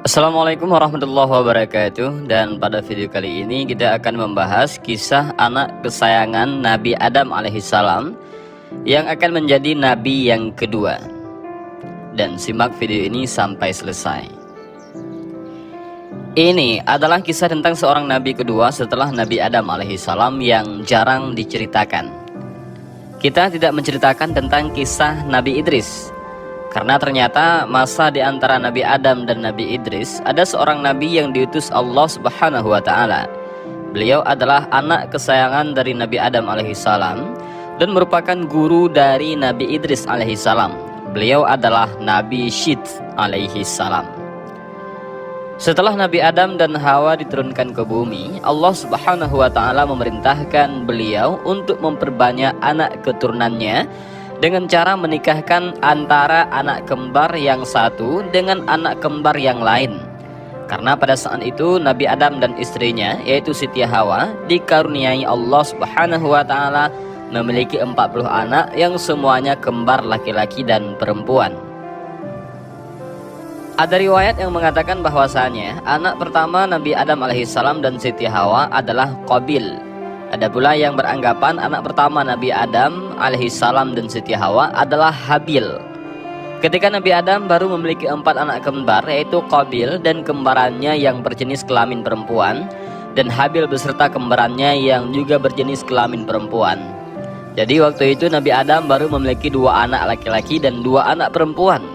Assalamualaikum warahmatullahi wabarakatuh. Dan pada video kali ini kita akan membahas kisah anak kesayangan Nabi Adam alaihissalam yang akan menjadi nabi yang kedua. Dan simak video ini sampai selesai. Ini adalah kisah tentang seorang nabi kedua setelah Nabi Adam alaihissalam yang jarang diceritakan. Kita tidak menceritakan tentang kisah Nabi Idris, karena ternyata masa di antara Nabi Adam dan Nabi Idris ada seorang nabi yang diutus Allah Subhanahu wa taala. Beliau adalah anak kesayangan dari Nabi Adam alaihissalam dan merupakan guru dari Nabi Idris alaihissalam. Beliau adalah Nabi Syith alaihissalam. Setelah Nabi Adam dan Hawa diturunkan ke bumi, Allah Subhanahu wa taala memerintahkan beliau untuk memperbanyak anak keturunannya dengan cara menikahkan antara anak kembar yang satu dengan anak kembar yang lain. Karena pada saat itu Nabi Adam dan istrinya, yaitu Siti Hawa, dikaruniai Allah Subhanahu wa taala memiliki 40 anak yang semuanya kembar laki-laki dan perempuan. Ada riwayat yang mengatakan bahwasanya anak pertama Nabi Adam alaihissalam dan Siti Hawa adalah Qabil. Ada pula yang beranggapan anak pertama Nabi Adam alaihissalam dan Siti Hawa adalah Habil. Ketika Nabi Adam baru memiliki 4 anak kembar, yaitu Qabil dan kembarannya yang berjenis kelamin perempuan, dan Habil beserta kembarannya yang juga berjenis kelamin perempuan. Jadi waktu itu Nabi Adam baru memiliki 2 anak laki-laki dan 2 anak perempuan.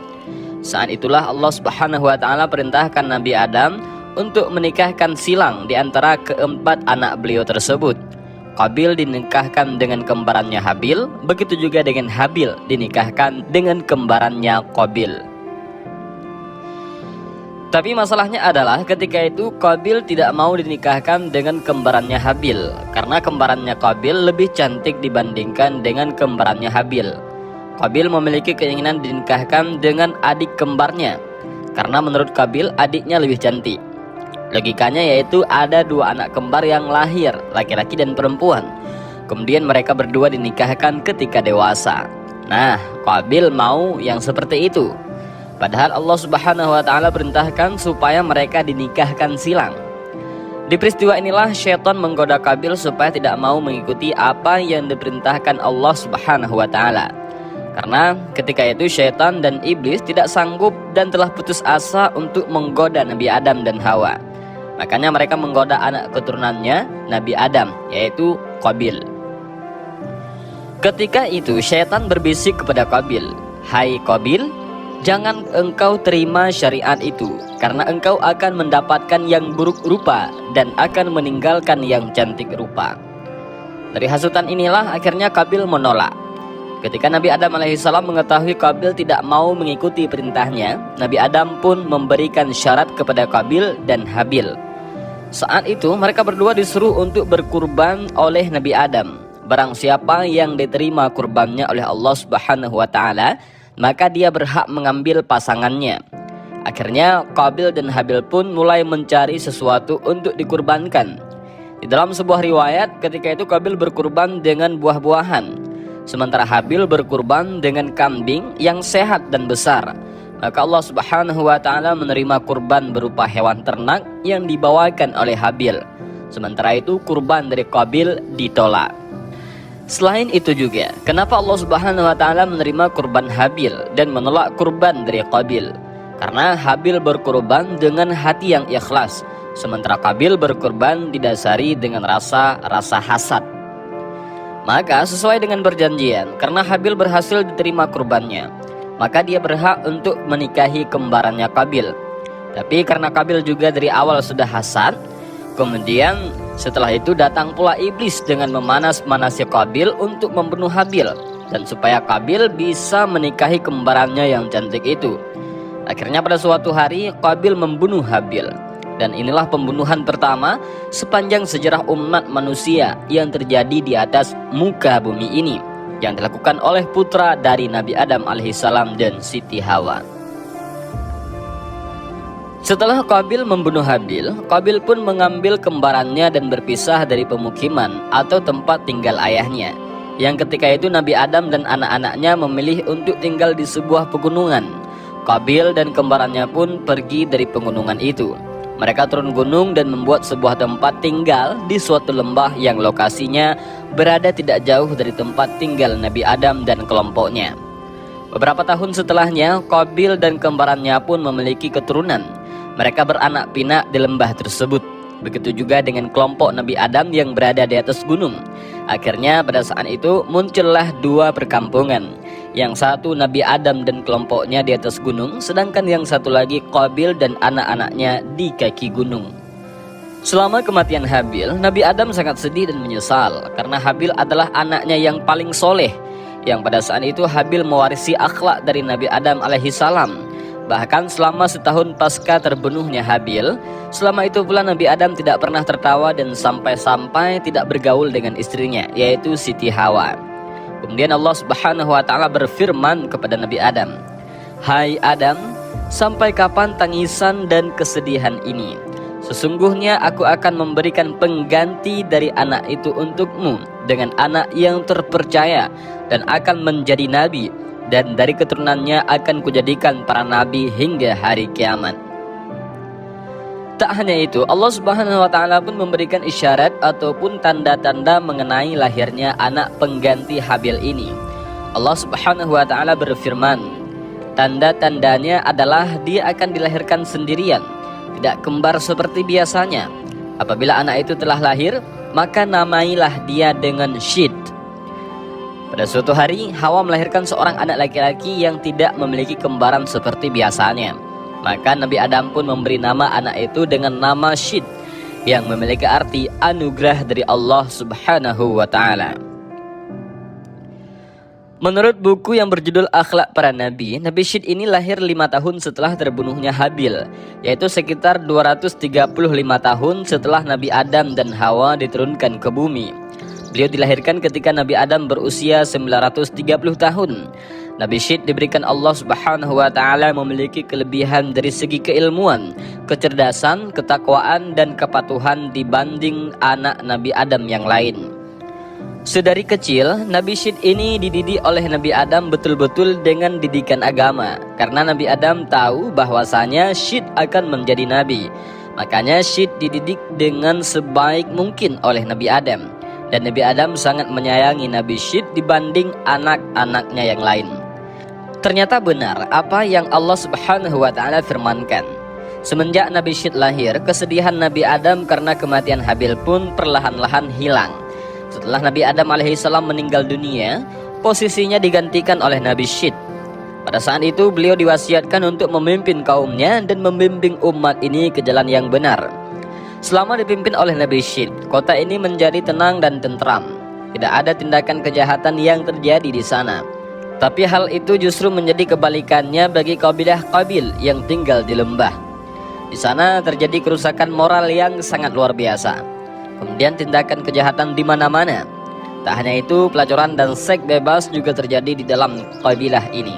Saat itulah Allah Subhanahu wa taala perintahkan Nabi Adam untuk menikahkan silang di antara keempat anak beliau tersebut. Qabil dinikahkan dengan kembarannya Habil, begitu juga dengan Habil dinikahkan dengan kembarannya Qabil. Tapi masalahnya adalah ketika itu Qabil tidak mau dinikahkan dengan kembarannya Habil, karena kembarannya Qabil lebih cantik dibandingkan dengan kembarannya Habil. Qabil memiliki keinginan dinikahkan dengan adik kembarnya, karena menurut Qabil adiknya lebih cantik. Logikanya yaitu ada 2 anak kembar yang lahir, laki-laki dan perempuan. Kemudian mereka berdua dinikahkan ketika dewasa. Nah, Qabil mau yang seperti itu. Padahal Allah Subhanahu wa taala perintahkan supaya mereka dinikahkan silang. Di peristiwa inilah syaitan menggoda Qabil supaya tidak mau mengikuti apa yang diperintahkan Allah Subhanahu wa taala. Karena ketika itu syaitan dan iblis tidak sanggup dan telah putus asa untuk menggoda Nabi Adam dan Hawa. Makanya mereka menggoda anak keturunannya Nabi Adam, yaitu Qabil. Ketika itu syaitan berbisik kepada Qabil, "Hai Qabil, jangan engkau terima syariat itu, karena engkau akan mendapatkan yang buruk rupa dan akan meninggalkan yang cantik rupa." Dari hasutan inilah akhirnya Qabil menolak. Ketika Nabi Adam alaihissalam mengetahui Qabil tidak mau mengikuti perintahnya, Nabi Adam pun memberikan syarat kepada Qabil dan Habil. Saat itu mereka berdua disuruh untuk berkurban oleh Nabi Adam. Barang siapa yang diterima kurbannya oleh Allah Subhanahu wa taala, maka dia berhak mengambil pasangannya. Akhirnya Qabil dan Habil pun mulai mencari sesuatu untuk dikurbankan. Di dalam sebuah riwayat, ketika itu Qabil berkurban dengan buah-buahan, sementara Habil berkurban dengan kambing yang sehat dan besar. Maka Allah Subhanahu wa taala menerima kurban berupa hewan ternak yang dibawakan oleh Habil. Sementara itu kurban dari Qabil ditolak. Selain itu juga, kenapa Allah Subhanahu wa taala menerima kurban Habil dan menolak kurban dari Qabil? Karena Habil berkurban dengan hati yang ikhlas, sementara Qabil berkurban didasari dengan rasa hasad. Maka sesuai dengan perjanjian, karena Habil berhasil diterima kurbannya, maka dia berhak untuk menikahi kembarannya Qabil. Tapi karena Qabil juga dari awal sudah hasad, kemudian setelah itu datang pula iblis dengan memanas-manasi Qabil untuk membunuh Habil, dan supaya Qabil bisa menikahi kembarannya yang cantik itu. Akhirnya pada suatu hari Qabil membunuh Habil. Dan inilah pembunuhan pertama sepanjang sejarah umat manusia yang terjadi di atas muka bumi ini, yang dilakukan oleh putra dari Nabi Adam alaihissalam dan Siti Hawa. Setelah Qabil membunuh Habil, Qabil pun mengambil kembarannya dan berpisah dari pemukiman atau tempat tinggal ayahnya, yang ketika itu Nabi Adam dan anak-anaknya memilih untuk tinggal di sebuah pegunungan. Qabil dan kembarannya pun pergi dari pegunungan itu. Mereka turun gunung dan membuat sebuah tempat tinggal di suatu lembah yang lokasinya berada tidak jauh dari tempat tinggal Nabi Adam dan kelompoknya. Beberapa tahun setelahnya, Qabil dan kembarannya pun memiliki keturunan. Mereka beranak pinak di lembah tersebut. Begitu juga dengan kelompok Nabi Adam yang berada di atas gunung. Akhirnya pada saat itu muncullah dua perkampungan. Yang satu Nabi Adam dan kelompoknya di atas gunung, sedangkan yang satu lagi Qabil dan anak-anaknya di kaki gunung. Selama kematian Habil, Nabi Adam sangat sedih dan menyesal karena Habil adalah anaknya yang paling soleh, yang pada saat itu Habil mewarisi akhlak dari Nabi Adam alaihissalam. Bahkan selama setahun pasca terbunuhnya Habil, selama itu pula Nabi Adam tidak pernah tertawa dan sampai-sampai tidak bergaul dengan istrinya, yaitu Siti Hawa. Kemudian Allah Subhanahu wa taala berfirman kepada Nabi Adam, "Hai Adam, sampai kapan tangisan dan kesedihan ini? Sesungguhnya aku akan memberikan pengganti dari anak itu untukmu dengan anak yang terpercaya dan akan menjadi nabi, dan dari keturunannya akan kujadikan para nabi hingga hari kiamat." Tak hanya itu, Allah Subhanahu wa taala pun memberikan isyarat ataupun tanda-tanda mengenai lahirnya anak pengganti Habil ini. Allah Subhanahu wa taala berfirman, "Tanda-tandanya adalah dia akan dilahirkan sendirian, tidak kembar seperti biasanya. Apabila anak itu telah lahir, maka namailah dia dengan Syid." Pada suatu hari, Hawa melahirkan seorang anak laki-laki yang tidak memiliki kembaran seperti biasanya. Maka Nabi Adam pun memberi nama anak itu dengan nama Syid, yang memiliki arti anugerah dari Allah Subhanahu wa taala. Menurut buku yang berjudul Akhlak Para Nabi, Nabi Syid ini lahir 5 tahun setelah terbunuhnya Habil, yaitu sekitar 235 tahun setelah Nabi Adam dan Hawa diturunkan ke bumi. Beliau dilahirkan ketika Nabi Adam berusia 930 tahun. Nabi Syid diberikan Allah Subhanahu wa taala memiliki kelebihan dari segi keilmuan, kecerdasan, ketakwaan dan kepatuhan dibanding anak Nabi Adam yang lain. Sedari kecil, Nabi Syid ini dididik oleh Nabi Adam betul-betul dengan didikan agama, karena Nabi Adam tahu bahwasanya Syid akan menjadi nabi. Makanya Syid dididik dengan sebaik mungkin oleh Nabi Adam, dan Nabi Adam sangat menyayangi Nabi Syid dibanding anak-anaknya yang lain. Ternyata benar apa yang Allah Subhanahu wa taala firmankan. Semenjak Nabi Syid lahir, kesedihan Nabi Adam karena kematian Habil pun perlahan-lahan hilang. Setelah Nabi Adam alaihissalam meninggal dunia, posisinya digantikan oleh Nabi Syid. Pada saat itu beliau diwasiatkan untuk memimpin kaumnya dan membimbing umat ini ke jalan yang benar. Selama dipimpin oleh Nabi Syid, kota ini menjadi tenang dan tentram. Tidak ada tindakan kejahatan yang terjadi di sana. Tapi hal itu justru menjadi kebalikannya bagi kabilah Qabil yang tinggal di lembah. Di sana terjadi kerusakan moral yang sangat luar biasa. Kemudian tindakan kejahatan di mana-mana. Tak hanya itu, pelacuran dan seks bebas juga terjadi di dalam kabilah ini.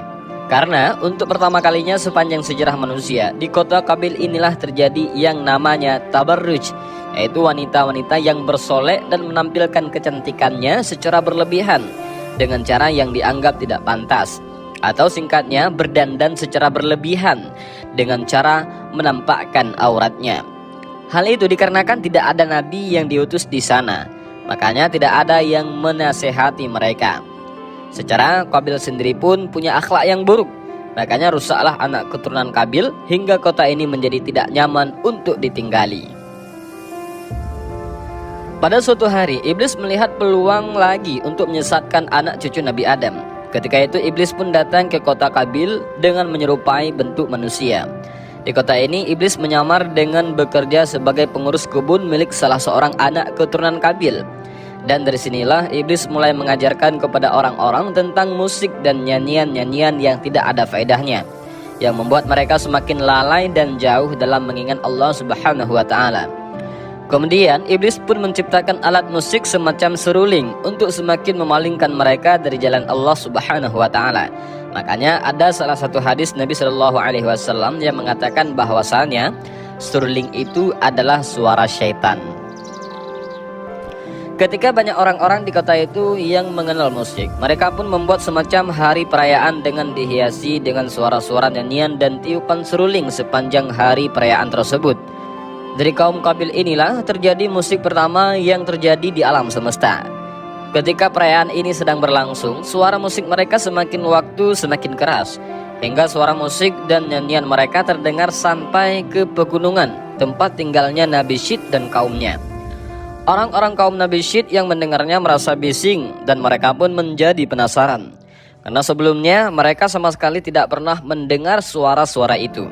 Karena untuk pertama kalinya sepanjang sejarah manusia, di kota Qabil inilah terjadi yang namanya tabarruj, yaitu wanita-wanita yang bersolek dan menampilkan kecantikannya secara berlebihan dengan cara yang dianggap tidak pantas, atau singkatnya berdandan secara berlebihan dengan cara menampakkan auratnya. Hal itu dikarenakan tidak ada nabi yang diutus di sana, makanya tidak ada yang menasehati mereka. Secara Qabil sendiri pun punya akhlak yang buruk, makanya rusaklah anak keturunan Qabil hingga kota ini menjadi tidak nyaman untuk ditinggali. Pada suatu hari, Iblis melihat peluang lagi untuk menyesatkan anak cucu Nabi Adam. Ketika itu Iblis pun datang ke kota Qabil dengan menyerupai bentuk manusia. Di kota ini Iblis menyamar dengan bekerja sebagai pengurus kebun milik salah seorang anak keturunan Qabil. Dan dari sinilah Iblis mulai mengajarkan kepada orang-orang tentang musik dan nyanyian-nyanyian yang tidak ada faedahnya, yang membuat mereka semakin lalai dan jauh dalam mengingat Allah Subhanahu wa taala. Kemudian Iblis pun menciptakan alat musik semacam seruling untuk semakin memalingkan mereka dari jalan Allah Subhanahu wa taala. Makanya ada salah satu hadis Nabi Shallallahu alaihi wasallam yang mengatakan bahwasanya seruling itu adalah suara syaitan. Ketika banyak orang-orang di kota itu yang mengenal musik, mereka pun membuat semacam hari perayaan dengan dihiasi dengan suara-suara nyanyian dan tiupan seruling sepanjang hari perayaan tersebut. Dari kaum Qabil inilah terjadi musik pertama yang terjadi di alam semesta. Ketika perayaan ini sedang berlangsung, suara musik mereka semakin waktu semakin keras, hingga suara musik dan nyanyian mereka terdengar sampai ke pegunungan, tempat tinggalnya Nabi Syed dan kaumnya. Orang-orang kaum Nabi Syed yang mendengarnya merasa bising dan mereka pun menjadi penasaran. Karena sebelumnya mereka sama sekali tidak pernah mendengar suara-suara itu.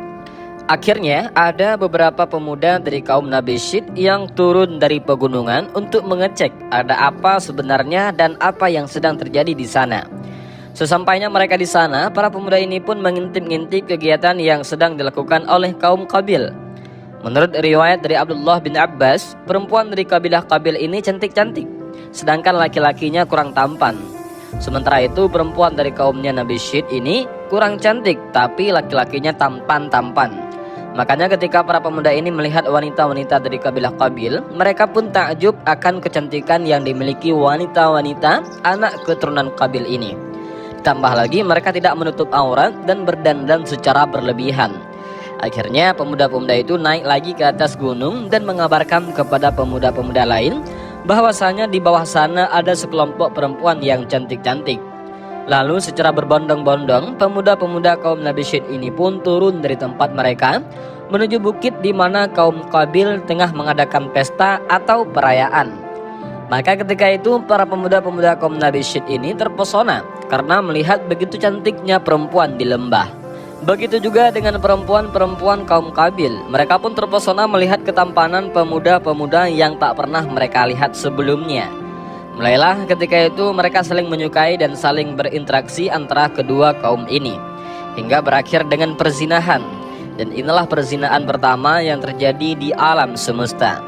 Akhirnya ada beberapa pemuda dari kaum Nabi Syed yang turun dari pegunungan untuk mengecek ada apa sebenarnya dan apa yang sedang terjadi di sana. Sesampainya mereka di sana, para pemuda ini pun mengintip-ngintip kegiatan yang sedang dilakukan oleh kaum Qabil. Menurut riwayat dari Abdullah bin Abbas, perempuan dari kabilah Qabil ini cantik-cantik, sedangkan laki-lakinya kurang tampan. Sementara itu perempuan dari kaumnya Nabi Syed ini kurang cantik, tapi laki-lakinya tampan-tampan. Makanya ketika para pemuda ini melihat wanita-wanita dari kabilah Qabil, mereka pun takjub akan kecantikan yang dimiliki wanita-wanita anak keturunan Qabil ini. Ditambah lagi mereka tidak menutup aurat dan berdandan secara berlebihan. Akhirnya pemuda-pemuda itu naik lagi ke atas gunung dan mengabarkan kepada pemuda-pemuda lain bahwasanya di bawah sana ada sekelompok perempuan yang cantik-cantik. Lalu secara berbondong-bondong pemuda-pemuda kaum Nabi Syed ini pun turun dari tempat mereka menuju bukit di mana kaum Qabil tengah mengadakan pesta atau perayaan. Maka ketika itu para pemuda-pemuda kaum Nabi Syed ini terpesona karena melihat begitu cantiknya perempuan di lembah. Begitu juga dengan perempuan-perempuan kaum Qabil. Mereka pun terpesona melihat ketampanan pemuda-pemuda yang tak pernah mereka lihat sebelumnya. Mulailah ketika itu mereka saling menyukai dan saling berinteraksi antara kedua kaum ini, hingga berakhir dengan perzinahan. Dan inilah perzinahan pertama yang terjadi di alam semesta.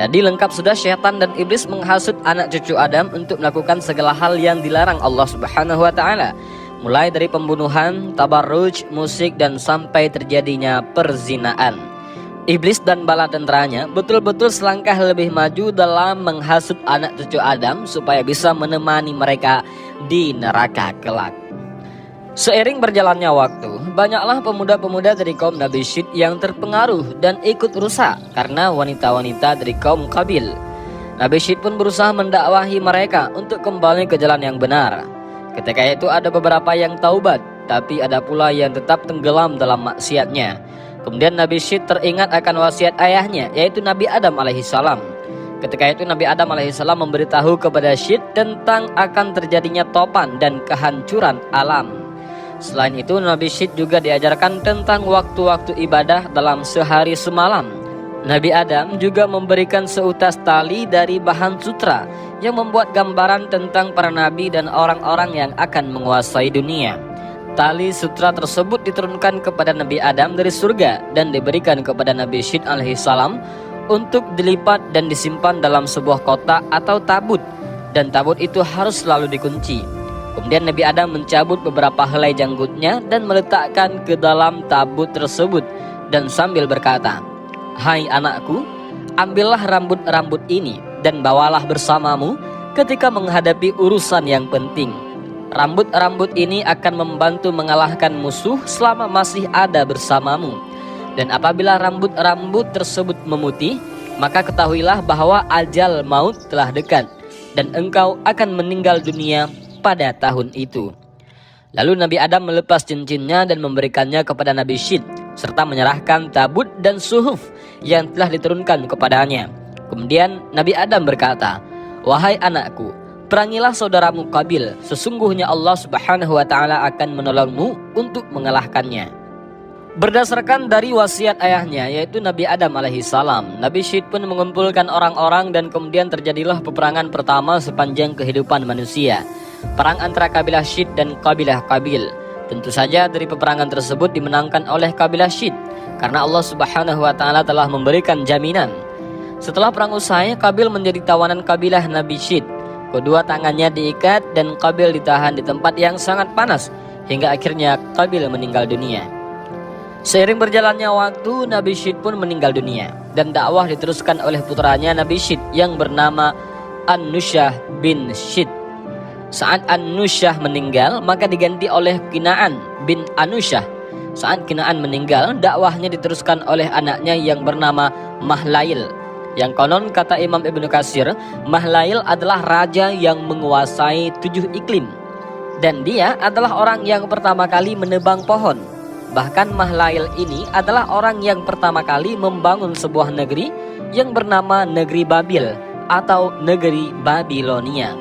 Jadi lengkap sudah syaitan dan iblis menghasut anak cucu Adam untuk melakukan segala hal yang dilarang Allah Subhanahu wa Ta'ala. Mulai dari pembunuhan, tabarruj, musik, dan sampai terjadinya perzinahan. Iblis dan bala tentaranya betul-betul selangkah lebih maju dalam menghasut anak cucu Adam supaya bisa menemani mereka di neraka kelak. Seiring berjalannya waktu, banyaklah pemuda-pemuda dari kaum Nabi Syed yang terpengaruh dan ikut rusak karena wanita-wanita dari kaum Qabil. Nabi Syed pun berusaha mendakwahi mereka untuk kembali ke jalan yang benar. Ketika itu ada beberapa yang taubat, tapi ada pula yang tetap tenggelam dalam maksiatnya. Kemudian Nabi Syed teringat akan wasiat ayahnya, yaitu Nabi Adam alaihissalam. Ketika itu Nabi Adam alaihissalam memberitahu kepada Syed tentang akan terjadinya topan dan kehancuran alam. Selain itu Nabi Syed juga diajarkan tentang waktu-waktu ibadah dalam sehari semalam. Nabi Adam juga memberikan seutas tali dari bahan sutra yang membuat gambaran tentang para nabi dan orang-orang yang akan menguasai dunia. Tali sutra tersebut diturunkan kepada Nabi Adam dari surga dan diberikan kepada Nabi Syed alaihissalam untuk dilipat dan disimpan dalam sebuah kotak atau tabut, dan tabut itu harus selalu dikunci. Kemudian Nabi Adam mencabut beberapa helai janggutnya dan meletakkan ke dalam tabut tersebut dan sambil berkata, "Hai anakku, ambillah rambut-rambut ini dan bawalah bersamamu ketika menghadapi urusan yang penting. Rambut-rambut ini akan membantu mengalahkan musuh selama masih ada bersamamu. Dan apabila rambut-rambut tersebut memutih, maka ketahuilah bahwa ajal maut telah dekat dan engkau akan meninggal dunia pada tahun itu." Lalu Nabi Adam melepas cincinnya dan memberikannya kepada Nabi Syed, serta menyerahkan tabut dan suhuf yang telah diturunkan kepadanya. Kemudian Nabi Adam berkata, "Wahai anakku, perangilah saudaramu Qabil. Sesungguhnya Allah Subhanahu wa Ta'ala akan menolongmu untuk mengalahkannya." Berdasarkan dari wasiat ayahnya, yaitu Nabi Adam alaihissalam, Nabi Syed pun mengumpulkan orang-orang dan kemudian terjadilah peperangan pertama sepanjang kehidupan manusia. Perang antara kabilah Syed dan kabilah Qabil. Tentu saja dari peperangan tersebut dimenangkan oleh kabilah Syed karena Allah Subhanahu wa Ta'ala telah memberikan jaminan. Setelah perang usai, Qabil menjadi tawanan kabilah Nabi Syed. Kedua tangannya diikat dan Qabil ditahan di tempat yang sangat panas hingga akhirnya Qabil meninggal dunia. Seiring berjalannya waktu, Nabi Syed pun meninggal dunia dan dakwah diteruskan oleh putranya Nabi Syed yang bernama An-Nusyah bin Syid. Saat An-Nusyah meninggal, maka diganti oleh Kinaan bin Anusyah. Saat Kinaan meninggal, dakwahnya diteruskan oleh anaknya yang bernama Mahlail. Yang konon kata Imam Ibnu Katsir, Mahlail adalah raja yang menguasai 7 iklim. Dan dia adalah orang yang pertama kali menebang pohon. Bahkan Mahlail ini adalah orang yang pertama kali membangun sebuah negeri yang bernama Negeri Babil atau Negeri Babilonia.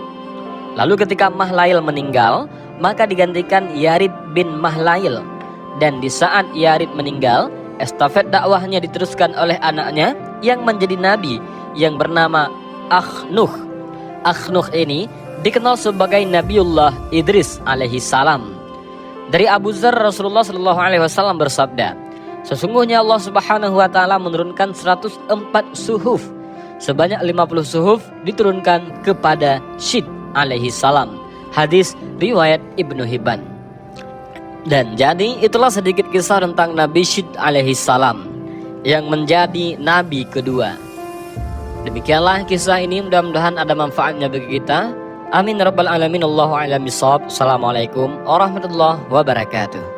Lalu ketika Mahlail meninggal, maka digantikan Yarid bin Mahlail. Dan di saat Yarid meninggal, estafet dakwahnya diteruskan oleh anaknya yang menjadi nabi yang bernama Akhnuh. Akhnuh ini dikenal sebagai Nabiullah Idris alaihi salam. Dari Abu Dzar, Rasulullah sallallahu alaihi wasallam bersabda, sesungguhnya Allah Subhanahu wa taala menurunkan 104 suhuf. Sebanyak 50 suhuf diturunkan kepada Syid alaihi salam. Hadis riwayat Ibnu Hibban. Dan jadi itulah sedikit kisah tentang Nabi Syid alaihi salam yang menjadi nabi kedua. Demikianlah kisah ini, mudah-mudahan ada manfaatnya bagi kita. Amin rabbal alamin. Allahu a'lam bishawab. Assalamualaikum warahmatullahi wabarakatuh.